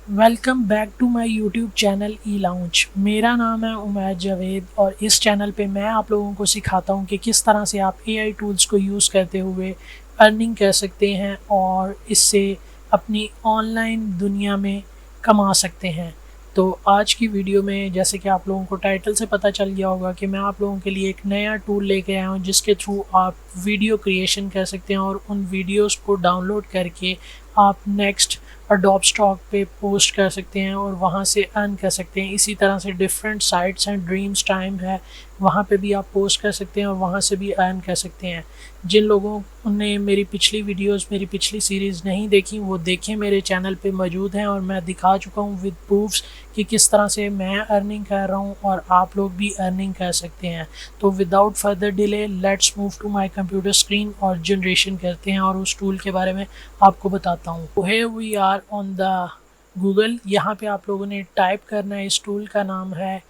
Welcome back to my YouTube channel E lounge. मेरा नाम है उमैद जावेद और इस चैनल पे मैं आप लोगों को सिखाता हूँ कि किस तरह से आप एआई टूल्स को यूज़ करते हुए अर्निंग कर सकते हैं और इससे अपनी ऑनलाइन दुनिया में कमा सकते हैं। तो आज की वीडियो में जैसे कि आप लोगों को टाइटल से पता चल गया होगा कि मैं आप लोगों के लिए एक नया टूल लेके आया हूँ जिसके थ्रू आप वीडियो क्रिएशन कर सकते हैं और उन वीडियोस को डाउनलोड करके आप नेक्स्ट अडोब स्टॉक पे पोस्ट कर सकते हैं और वहाँ से अर्न कर सकते हैं। इसी तरह से डिफरेंट साइट्स हैं, ड्रीम्स टाइम है, वहाँ पे भी आप पोस्ट कर सकते हैं और वहाँ से भी अर्न कर सकते हैं। जिन लोगों ने मेरी पिछली वीडियोस, मेरी पिछली सीरीज़ नहीं देखी वो देखें, मेरे चैनल पे मौजूद हैं और मैं दिखा चुका हूँ विद प्रूफ्स कि किस तरह से मैं अर्निंग कर रहा हूँ और आप लोग भी अर्निंग कर सकते हैं। तो without further delay let's move to my computer screen और जनरेशन करते हैं और उस टूल के बारे में आपको बताता हूँ। Here we are on the Google. यहाँ पे आप लोगों ने टाइप करना है, इस टूल का नाम है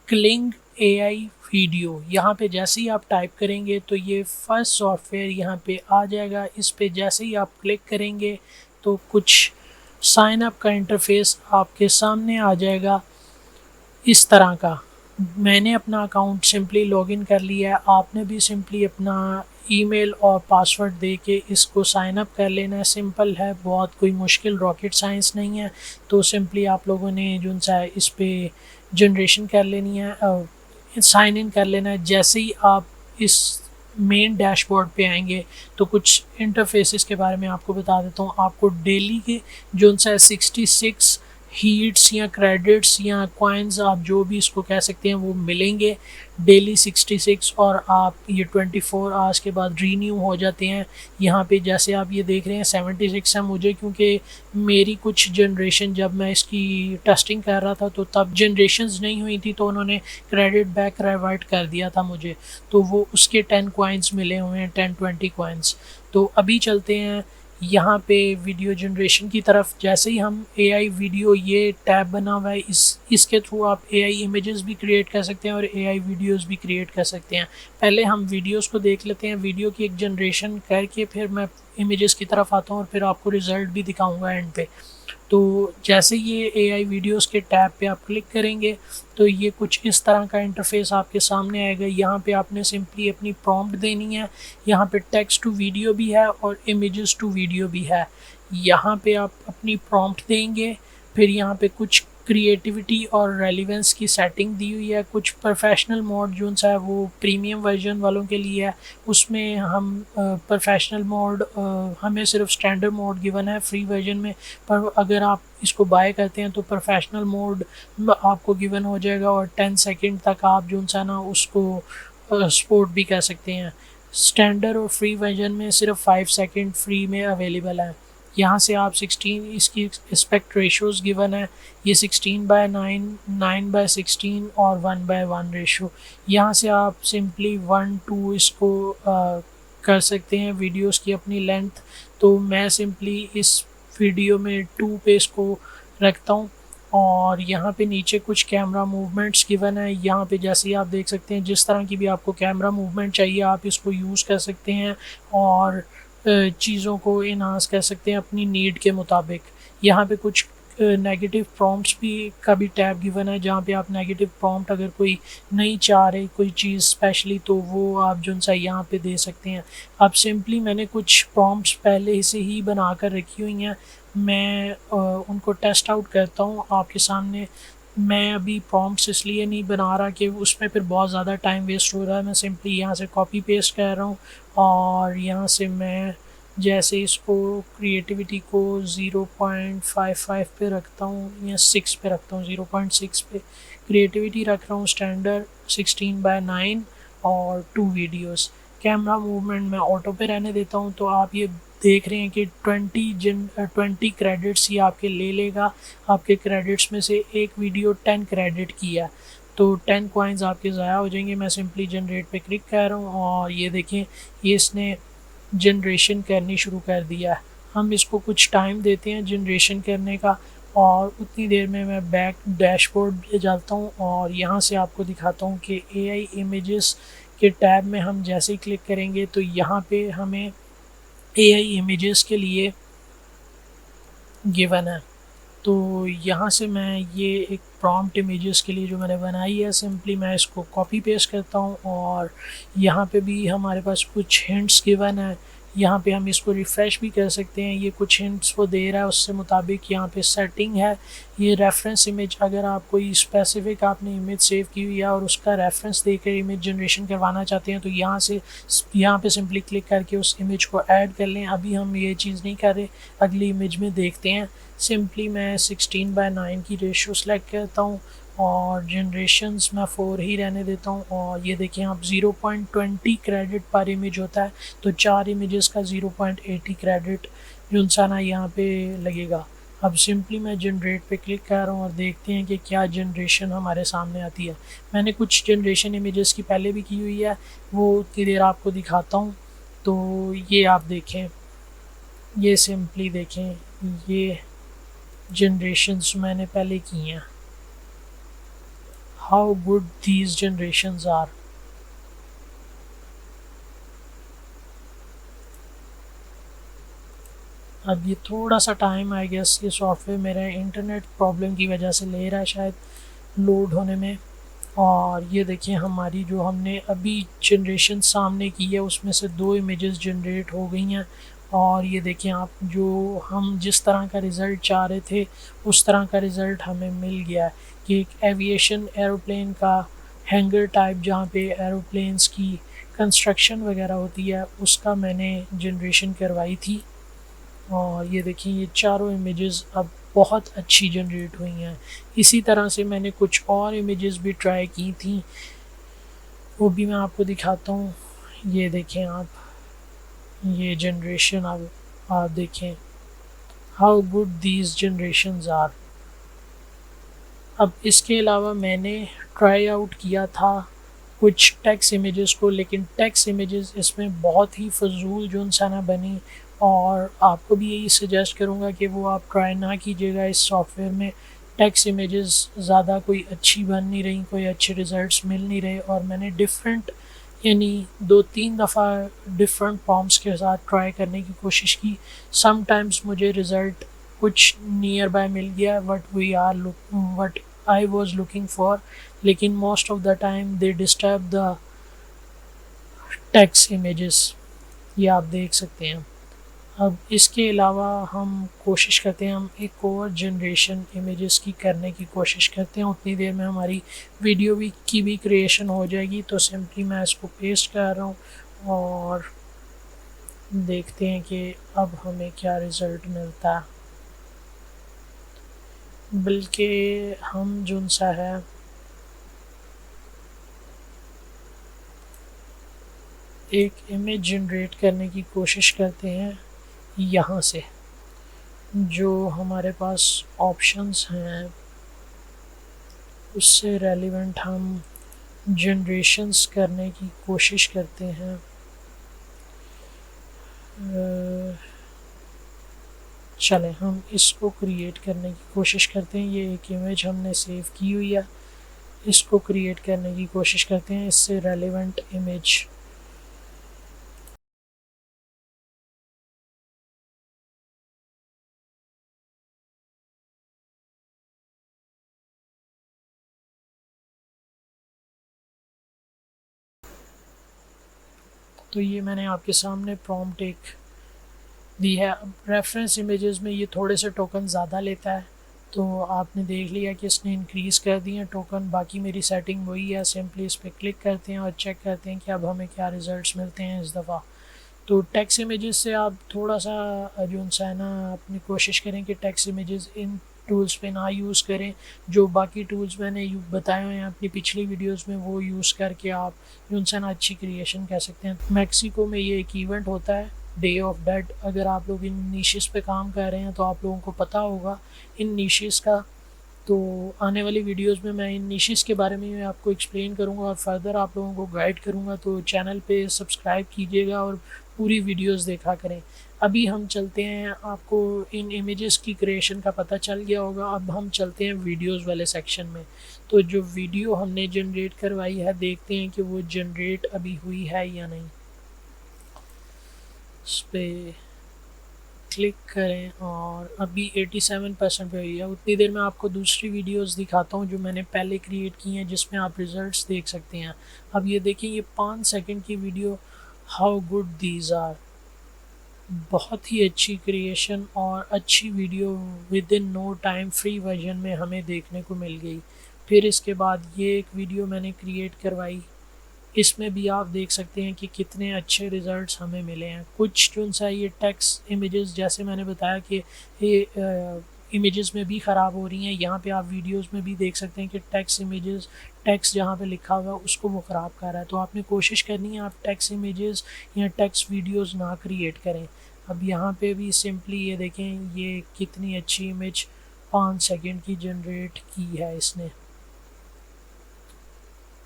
क्लिंग एआई वीडियो। यहाँ पे जैसे ही आप टाइप करेंगे तो ये फर्स्ट सॉफ्टवेयर यहाँ पे आ जाएगा। इस पे जैसे ही आप क्लिक करेंगे तो कुछ साइन अप का इंटरफेस आपके सामने आ जाएगा इस तरह का। मैंने अपना अकाउंट सिंपली लॉगिन कर लिया है, आपने भी सिंपली अपना ईमेल और पासवर्ड दे के इसको साइन अप कर लेना है। सिंपल है, बहुत कोई मुश्किल रॉकेट साइंस नहीं है। तो सिंपली आप लोगों ने जो सा इस पर जनरेशन कर लेनी है, साइन इन कर लेना है। जैसे ही आप इस मेन डैशबोर्ड पे आएंगे तो कुछ इंटरफेसेस के बारे में आपको बता देता हूँ। आपको डेली के जो सा 66 हीट्स या क्रेडिट्स या कॉइन्स, आप जो भी इसको कह सकते हैं, वो मिलेंगे डेली 66 और आप ये 24 आवर्स के बाद रीन्यू हो जाते हैं। यहाँ पे जैसे आप ये देख रहे हैं 76 है मुझे, क्योंकि मेरी कुछ जनरेशन जब मैं इसकी टेस्टिंग कर रहा था तो तब जनरेशन्स नहीं हुई थी तो उन्होंने क्रेडिट बैक रिवर्ट कर दिया था मुझे, तो वो उसके 10 कॉइन्स मिले हुए हैं, 10-20 कॉइन्स। तो अभी चलते हैं यहाँ पे वीडियो जनरेशन की तरफ। जैसे ही हम एआई वीडियो, ये टैब बना हुआ है, इसके थ्रू आप एआई इमेजेस भी क्रिएट कर सकते हैं और एआई वीडियोस भी क्रिएट कर सकते हैं। पहले हम वीडियोस को देख लेते हैं, वीडियो की एक जनरेशन करके फिर मैं इमेजेस की तरफ आता हूँ और फिर आपको रिजल्ट भी दिखाऊंगा एंड पे। तो जैसे ये एआई वीडियोस के टैब पे आप क्लिक करेंगे तो ये कुछ इस तरह का इंटरफेस आपके सामने आएगा। यहाँ पे आपने सिंपली अपनी प्रॉम्प्ट देनी है। यहाँ पे टेक्स्ट टू वीडियो भी है और इमेजेस टू वीडियो भी है। यहाँ पे आप अपनी प्रॉम्प्ट देंगे, फिर यहाँ पे कुछ क्रिएटिविटी और रेलिवेंस की सेटिंग दी हुई है। कुछ प्रोफेशनल मोड जो सा है वो प्रीमियम वर्जन वालों के लिए है, उसमें हम प्रोफेशनल मोड, हमें सिर्फ स्टैंडर्ड मोड गिवन है फ्री वर्जन में, पर अगर आप इसको बाय करते हैं तो प्रोफेशनल मोड आपको गिवन हो जाएगा और 10 सेकंड तक आप जो सा ना उसको सपोर्ट भी कर सकते हैं। स्टैंडर्ड और फ्री वर्जन में सिर्फ 5 सेकंड फ्री में अवेलेबल है। यहाँ से आप 16, इसकी एस्पेक्ट रेशोज़ गिवन है, ये 16:9, 9:16 और 1:1 रेशो। यहाँ से आप सिंपली 1-2 इसको कर सकते हैं वीडियोस की अपनी लेंथ। तो मैं सिंपली इस वीडियो में 2 पे इसको रखता हूँ और यहाँ पे नीचे कुछ कैमरा मूवमेंट्स गिवन है। यहाँ पे जैसे ही आप देख सकते हैं, जिस तरह की भी आपको कैमरा मूवमेंट चाहिए आप इसको यूज़ कर सकते हैं और चीज़ों को इन्हांस कर सकते हैं अपनी नीड के मुताबिक। यहाँ पे कुछ नेगेटिव प्रॉम्प्ट्स भी का भी टैब गिवन है, जहाँ पे आप नेगेटिव प्रॉम्प्ट अगर कोई नहीं चाह रहे कोई चीज़ स्पेशली तो वो आप जो सा यहाँ पे दे सकते हैं। अब सिंपली मैंने कुछ प्रॉम्प्ट्स पहले से ही बना कर रखी हुई हैं, मैं उनको टेस्ट आउट करता हूँ आपके सामने। मैं अभी प्रॉम्प्ट्स इसलिए नहीं बना रहा कि उसमें फिर बहुत ज़्यादा टाइम वेस्ट हो रहा है। मैं सिंपली यहाँ से कॉपी पेस्ट कर रहा हूँ और यहाँ से मैं जैसे इसको क्रिएटिविटी को 0.55 पे रखता हूँ या 6 पे रखता हूँ, 0.6 पे क्रिएटिविटी रख रहा हूँ, स्टैंडर्ड 16:9 और 2 वीडियोस। कैमरा मूवमेंट मैं ऑटो पे रहने देता हूँ। तो आप ये देख रहे हैं कि 20 क्रेडिट्स ही आपके ले लेगा। आपके क्रेडिट्स में से एक वीडियो 10 क्रेडिट की है तो 10 कॉइन्स आपके ज़ाया हो जाएंगे। मैं सिंपली जनरेट पे क्लिक कर रहा हूँ और ये देखें ये इसने जनरेशन करनी शुरू कर दिया है। हम इसको कुछ टाइम देते हैं जनरेशन करने का और उतनी देर में मैं बैक डैशबोर्ड पे जाता हूँ और यहाँ से आपको दिखाता हूँ कि एआई इमेजेस के टैब में हम जैसे ही क्लिक करेंगे तो यहाँ पे हमें एआई इमेजेस के लिए गिवन है। तो यहाँ से मैं ये एक प्रॉम्प्ट इमेजेस के लिए जो मैंने बनाई है, सिंपली मैं इसको कॉपी पेस्ट करता हूँ और यहाँ पे भी हमारे पास कुछ हिंट्स गिवन है। यहाँ पे हम इसको रिफ़्रेश भी कर सकते हैं, ये कुछ हिंट्स वो दे रहा है, उससे मुताबिक यहाँ पे सेटिंग है। ये रेफरेंस इमेज, अगर आप कोई स्पेसिफिक आपने इमेज सेव की हुई है और उसका रेफरेंस देकर इमेज जनरेशन करवाना चाहते हैं तो यहाँ पे सिंपली क्लिक करके उस इमेज को ऐड कर लें। अभी हम ये चीज़ नहीं कर रहे, अगली इमेज में देखते हैं। सिंपली मैं 16:9 की रेशो सेलेक्ट करता हूँ और जनरेशन्स मैं 4 ही रहने देता हूँ। और ये देखें आप 0.20 क्रेडिट पर इमेज होता है, तो 4 इमेजेस का 0.80 क्रेडिट जो सा ना यहाँ पे लगेगा। अब सिंपली मैं जनरेट पे क्लिक कर रहा हूँ और देखते हैं कि क्या जनरेशन हमारे सामने आती है। मैंने कुछ जनरेशन इमेजेस की पहले भी की हुई है, वो उतनी देर आपको दिखाता हूँ। तो ये आप देखें, ये सिंपली देखें, ये जनरेशन्स मैंने पहले की हैं। How good these generations are. अब ये थोड़ा सा टाइम, आई गेस ये सॉफ्टवेयर मेरे इंटरनेट प्रॉब्लम की वजह से ले रहा है शायद लोड होने में। और ये देखिए हमारी जो हमने अभी जनरेशन सामने की है उसमें से 2 इमेजेस जनरेट हो गई हैं। और ये देखें आप, जो हम जिस तरह का रिज़ल्ट चाह रहे थे उस तरह का रिज़ल्ट हमें मिल गया है कि एक एविएशन एरोप्लेन का हैंगर टाइप जहाँ पे एरोप्लेन्स की कंस्ट्रक्शन वगैरह होती है उसका मैंने जनरेशन करवाई थी। और ये देखिए ये चारों इमेजेस अब बहुत अच्छी जनरेट हुई हैं। इसी तरह से मैंने कुछ और इमेजेस भी ट्राई की थी, वो भी मैं आपको दिखाता हूँ। ये देखें आप, ये जनरेशन आप देखें, how good these generations are. अब इसके अलावा मैंने ट्राई आउट किया था कुछ टेक्स्ट इमेजेस को, लेकिन टेक्स्ट इमेजेस इसमें बहुत ही फजूल जो ना बनी। और आपको भी यही सजेस्ट करूँगा कि वो आप ट्राई ना कीजिएगा इस सॉफ्टवेयर में। टेक्स्ट इमेजेस ज़्यादा कोई अच्छी बन नहीं रही, कोई अच्छे रिज़ल्ट्स मिल नहीं रहे। और मैंने डिफरेंट यानी 2-3 दफ़ा डिफरेंट प्रॉम्प्ट्स के साथ ट्राई करने की कोशिश की। समटाइम्स मुझे रिज़ल्ट कुछ नियर बाय मिल गया what I was looking for, लेकिन most of the time they disturb the text images, ये आप देख सकते हैं। अब इसके अलावा हम कोशिश करते हैं, हम एक और जनरेशन इमेजेस की करने की कोशिश करते हैं। उतनी देर में हमारी वीडियो की भी क्रिएशन हो जाएगी। तो सिंपली मैं इसको पेस्ट कर रहा हूँ और देखते हैं कि अब हमें क्या रिज़ल्ट मिलता है। बल्कि हम जो सा है एक इमेज जनरेट करने की कोशिश करते हैं यहाँ से। जो हमारे पास ऑप्शंस हैं उससे रेलिवेंट हम जनरेशन्स करने की कोशिश करते हैं। चलें हम इसको क्रिएट करने की कोशिश करते हैं। ये एक इमेज हमने सेव की हुई है, इसको क्रिएट करने की कोशिश करते हैं, इससे रेलिवेंट इमेज। तो ये मैंने आपके सामने प्रॉम्प्ट एक दी है। अब रेफरेंस इमेजेस में ये थोड़े से टोकन ज़्यादा लेता है, तो आपने देख लिया कि इसने इंक्रीज़ कर दिए हैं टोकन। बाकी मेरी सेटिंग वही है, सिंपली इस पर क्लिक करते हैं और चेक करते हैं कि अब हमें क्या रिज़ल्ट्स मिलते हैं इस दफ़ा। तो टेक्स्ट इमेजेस से आप थोड़ा सा जो है ना अपनी कोशिश करें कि टेक्स्ट इमेजेस इन टूल्स पे ना यूज़ करें। जो बाकी टूल्स मैंने बताए हुए हैं अपनी पिछली वीडियोस में, वो यूज़ करके आप जो है ना अच्छी क्रिएशन कर सकते हैं। मैक्सिको में ये एक इवेंट होता है, डे ऑफ डेड। अगर आप लोग इन नीशेस पे काम कर रहे हैं तो आप लोगों को पता होगा इन नीशेस का। तो आने वाली वीडियोस में मैं इन निशेस के बारे में आपको एक्सप्लेन करूंगा और फर्दर आप लोगों को गाइड करूंगा। तो चैनल पे सब्सक्राइब कीजिएगा और पूरी वीडियोस देखा करें। अभी हम चलते हैं, आपको इन इमेजेस की क्रिएशन का पता चल गया होगा। अब हम चलते हैं वीडियोस वाले सेक्शन में। तो जो वीडियो हमने जनरेट करवाई है, देखते हैं कि वो जनरेट अभी हुई है या नहीं। इस पर क्लिक करें और अभी 87% पे हुई है। उतनी देर में आपको दूसरी वीडियोस दिखाता हूँ जो मैंने पहले क्रिएट की हैं, जिसमें आप रिज़ल्ट्स देख सकते हैं। अब ये देखें, ये 5 सेकंड की video, how good these are. बहुत ही अच्छी क्रिएशन और अच्छी video within no time free version में हमें देखने को मिल गई। फिर इसके बाद ये एक वीडियो मैंने क्रिएट करवाई, इसमें भी आप देख सकते हैं कि कितने अच्छे रिज़ल्ट्स हमें मिले हैं। कुछ जो सा ये टेक्स्ट इमेजेस, जैसे मैंने बताया कि ये इमेजेस में भी ख़राब हो रही हैं, यहाँ पे आप वीडियोस में भी देख सकते हैं कि टेक्स्ट इमेजेस, टेक्स्ट जहाँ पे लिखा हुआ है उसको वो ख़राब कर रहा है। तो आपने कोशिश करनी है आप टेक्स्ट इमेजेस या टेक्स्ट वीडियोस ना क्रिएट करें। अब यहाँ पे भी सिंपली ये देखें, ये कितनी अच्छी इमेज 5 सेकंड की जनरेट की है इसने।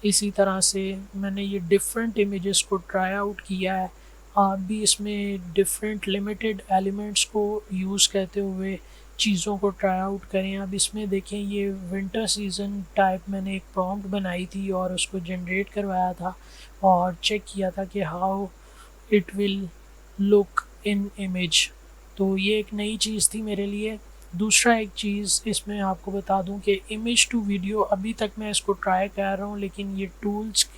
इसी तरह से मैंने ये डिफरेंट इमेजेस को ट्राई आउट किया है। आप भी इसमें डिफरेंट लिमिटेड एलिमेंट्स को यूज़ करते हुए चीज़ों को ट्राई आउट करें। अब इसमें देखें, ये विंटर सीज़न टाइप मैंने एक प्रॉम्प्ट बनाई थी और उसको जनरेट करवाया था और चेक किया था कि how it will look in image. तो ये एक नई चीज़ थी मेरे लिए। दूसरा एक चीज़ इसमें आपको बता दूं कि इमेज टू वीडियो, अभी तक मैं इसको ट्राई कर रहा हूँ, लेकिन ये टूल्स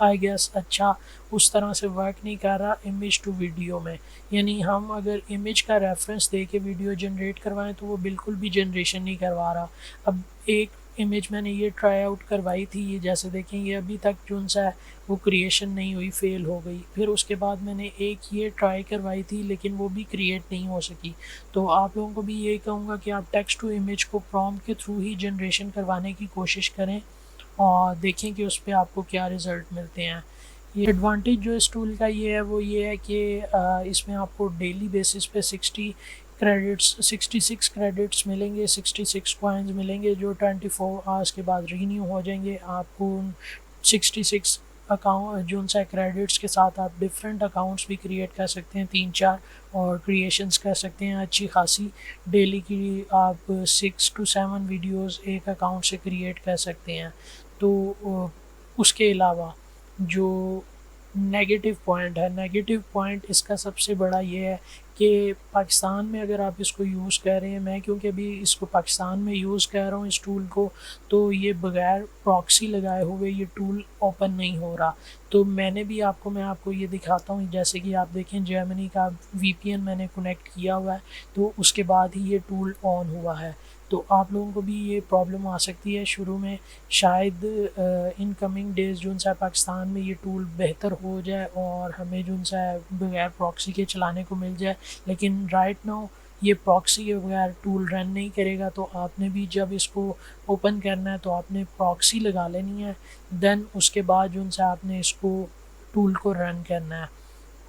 आई गेस अच्छा उस तरह से वर्क नहीं कर रहा इमेज टू वीडियो में। यानी हम अगर इमेज का रेफरेंस दे के वीडियो जनरेट करवाएं तो वो बिल्कुल भी जनरेशन नहीं करवा रहा। अब एक इमेज मैंने ये ट्राई आउट करवाई थी, ये जैसे देखें, ये अभी तक जो सा है वो क्रिएशन नहीं हुई, फेल हो गई। फिर उसके बाद मैंने एक ये ट्राई करवाई थी, लेकिन वो भी क्रिएट नहीं हो सकी। तो आप लोगों को भी यही कहूँगा कि आप टेक्स्ट टू इमेज को प्रॉम्प्ट के थ्रू ही जनरेशन करवाने की कोशिश करें और देखें कि उस पर आपको क्या रिज़ल्ट मिलते हैं। ये एडवांटेज जो इस टूल का ये है वो ये है कि इसमें आपको डेली बेसिस पे 66 क्रेडिट्स मिलेंगे, 66 कॉइन्स मिलेंगे जो 24 आवर्स के बाद रीन्यू हो जाएंगे। आपको 66 अकाउंट जो उनसे क्रेडिट्स के साथ आप डिफरेंट अकाउंट्स भी क्रिएट कर सकते हैं, 3-4, और क्रिएशंस कर सकते हैं अच्छी खासी। डेली की आप 6 to 7 वीडियोस एक अकाउंट से क्रिएट कर सकते हैं। तो उसके अलावा जो नेगेटिव पॉइंट है, नेगेटिव पॉइंट इसका सबसे बड़ा ये है कि पाकिस्तान में अगर आप इसको यूज़ कर रहे हैं, मैं क्योंकि अभी इसको पाकिस्तान में यूज़ कर रहा हूँ इस टूल को, तो ये बगैर प्रॉक्सी लगाए हुए ये टूल ओपन नहीं हो रहा। तो मैं आपको ये दिखाता हूँ, जैसे कि आप देखें जर्मनी का VPN मैंने कनेक्ट किया हुआ है, तो उसके बाद ही ये टूल ऑन हुआ है। तो आप लोगों को भी ये प्रॉब्लम आ सकती है शुरू में। शायद इन कमिंग डेज़ जो सा पाकिस्तान में ये टूल बेहतर हो जाए और हमें जो सा बगैर प्रॉक्सी के चलाने को मिल जाए, लेकिन राइट नाउ ये प्रॉक्सी के बगैर टूल रन नहीं करेगा। तो आपने भी जब इसको ओपन करना है तो आपने प्रॉक्सी लगा लेनी है, देन उसके बाद जो सा आपने इसको टूल को रन करना है।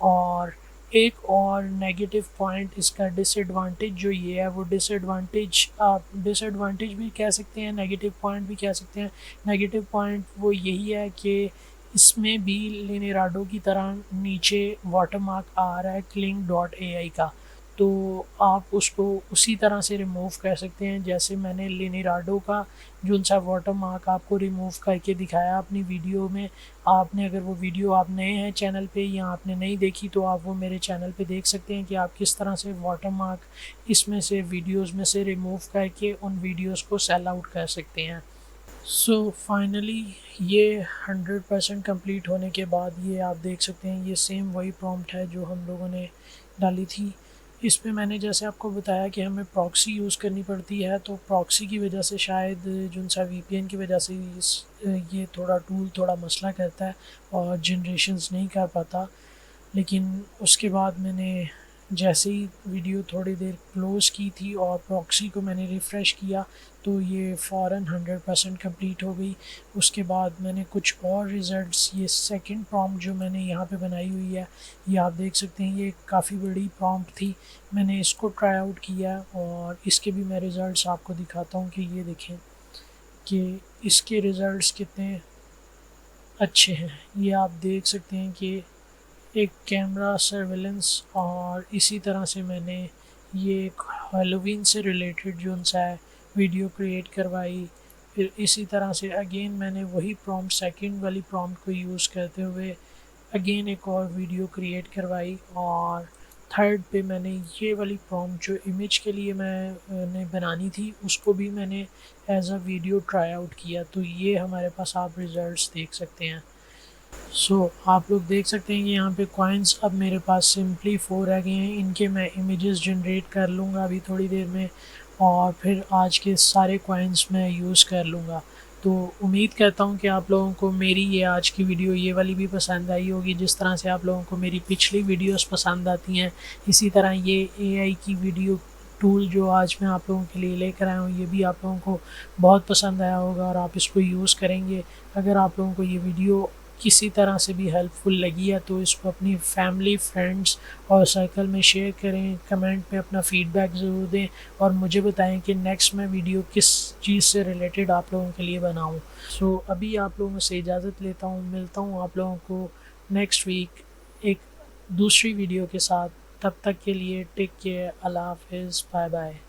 और एक और नेगेटिव पॉइंट इसका डिसएडवांटेज जो ये है, वो डिसएडवांटेज आप डिसएडवांटेज भी कह सकते हैं, नेगेटिव पॉइंट भी कह सकते हैं। नेगेटिव पॉइंट वो यही है कि इसमें भी लेनेराडो की तरह नीचे वाटरमार्क आ रहा है cling.ai का, तो आप उसको उसी तरह से रिमूव कर सकते हैं जैसे मैंने लेनेराडो का जो सा वाटरमार्क आपको रिमूव करके दिखाया अपनी वीडियो में। आपने अगर वो वीडियो आप नए हैं चैनल पे या आपने नहीं देखी तो आप वो मेरे चैनल पे देख सकते हैं कि आप किस तरह से वाटरमार्क इसमें से वीडियोस में से रिमूव करके उन वीडियोस को सेल आउट कर सकते हैं। सो फाइनली ये 100% कंप्लीट होने के बाद ये आप देख सकते हैं, ये सेम वही प्रॉम्प्ट है जो हम लोगों ने डाली थी। इसमें मैंने जैसे आपको बताया कि हमें प्रॉक्सी यूज़ करनी पड़ती है, तो प्रॉक्सी की वजह से शायद जो सा VPN की वजह से ये थोड़ा टूल थोड़ा मसला करता है और जनरेशन्स नहीं कर पाता। लेकिन उसके बाद मैंने जैसे ही वीडियो थोड़ी देर क्लोज़ की थी और प्रॉक्सी को मैंने रिफ़्रेश किया तो ये फ़ौरन 100% कंप्लीट हो गई। उसके बाद मैंने कुछ और रिज़ल्ट्स, ये सेकंड प्रॉम्प्ट जो मैंने यहाँ पे बनाई हुई है, ये आप देख सकते हैं, ये काफ़ी बड़ी प्रॉम्प्ट थी। मैंने इसको ट्राई आउट किया और इसके भी मैं रिज़ल्ट्स आपको दिखाता हूँ कि ये देखें कि इसके रिज़ल्ट्स कितने अच्छे हैं। ये आप देख सकते हैं कि एक कैमरा सर्वेलेंस, और इसी तरह से मैंने ये एक हेलोवीन से रिलेटेड जो सा है वीडियो क्रिएट करवाई। फिर इसी तरह से अगेन मैंने वही प्रॉम्प्ट, सेकंड वाली प्रॉम्प्ट को यूज़ करते हुए अगेन एक और वीडियो क्रिएट करवाई और थर्ड पे मैंने ये वाली प्रॉम्प्ट जो इमेज के लिए मैंने बनानी थी उसको भी मैंने as a video try out किया। तो ये हमारे पास आप रिज़ल्ट्स देख सकते हैं। आप लोग देख सकते हैं कि यहाँ पे कॉइन्स अब मेरे पास सिंपली 4 रह गए हैं। इनके मैं इमेजेस जनरेट कर लूँगा अभी थोड़ी देर में, और फिर आज के सारे कॉइन्स मैं यूज़ कर लूँगा। तो उम्मीद करता हूँ कि आप लोगों को मेरी ये आज की वीडियो ये वाली भी पसंद आई होगी। जिस तरह से आप लोगों को मेरी पिछली वीडियोस पसंद आती हैं, इसी तरह ये एआई की वीडियो टूल जो आज मैं आप लोगों के लिए लेकर आया हूँ, ये भी आप लोगों को बहुत पसंद आया होगा और आप इसको यूज़ करेंगे। अगर आप लोगों को ये वीडियो किसी तरह से भी हेल्पफुल लगी है तो इसको अपनी फैमिली, फ्रेंड्स और सर्कल में शेयर करें। कमेंट में अपना फीडबैक ज़रूर दें और मुझे बताएं कि नेक्स्ट मैं वीडियो किस चीज़ से रिलेटेड आप लोगों के लिए बनाऊं। अभी आप लोगों से इजाज़त लेता हूं, मिलता हूं आप लोगों को नेक्स्ट वीक एक दूसरी वीडियो के साथ। तब तक के लिए टेक केयर, अल्लाह हाफिज़, बाय बाय।